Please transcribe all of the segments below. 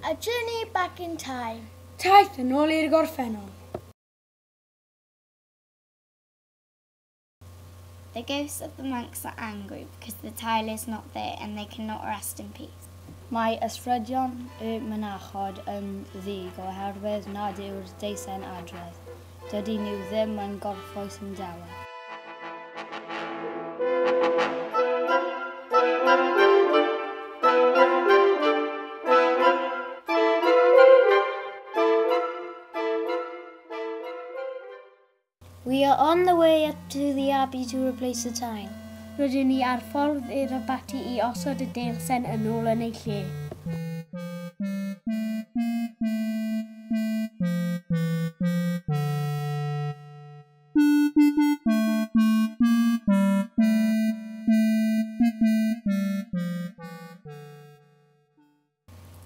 A journey back in time. Taith yn ôl i'r Gorfennol. The ghosts of the monks are angry because the tile is not there and they cannot rest in peace. Mae ysbrydion y mynachod yn ddig oherwydd nad yw'r deisen adref. Dydyn nhw ddim yn gorffwys yn dawer. We are on the way up to the abbey to replace the tile. Rydyn ni ar ffordd i'r abati I osod y deilsen yn ôl yn ei lle.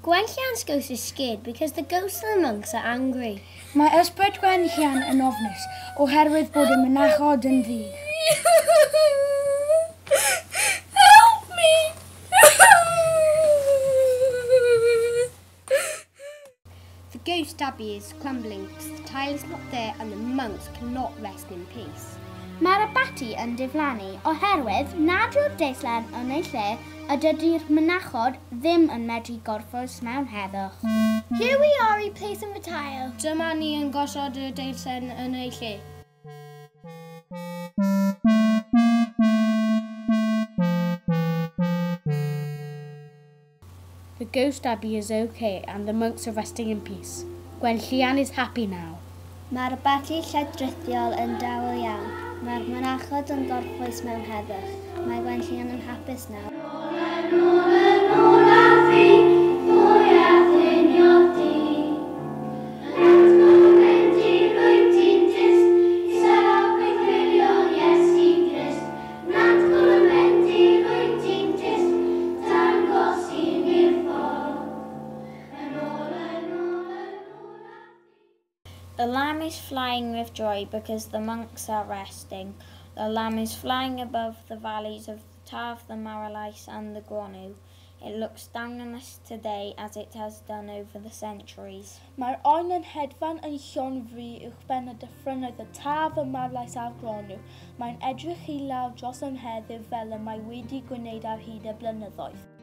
Gwenllian's ghost is scared because the ghosts of the monks are angry. Mae ysbryd Gwenllian yn ofnus oherwydd bod y mynachod yn ddig. Help me! The ghost abbey is crumbling because the tile is not there and the monks cannot rest in peace. Mae'r abati yn diflannu oherwydd nad yw'r deilsen yn ei lle a dydy'r mynachod ddim yn medru gorffwys mewn heddwch. Here we are replacing the tile. Dyma ni yn gosod y deilsen yn ei lle. The ghost abbey is okay and the monks are resting in peace. Gwenllian is happy now. Mae'r abati lledrithiol yn dawel iawn. Mae'r mynachod yn gorffwys mewn heddwch. Mae Gwenllian yn hapus nawr. The lamb is flying with joy because the monks are resting. The lamb is flying above the valleys of the Taith, the Marylais and the Cadw. It looks down on us today as it has done over the centuries. Mae'r oen yn hedfan yn llonfru uwchben y dyffrynoedd y Taith, y Marylais a'r Cadw. Mae'n edrych I lawr dros ym heddiw fel y mae wedi gwneud ar hyd y blynyddoedd.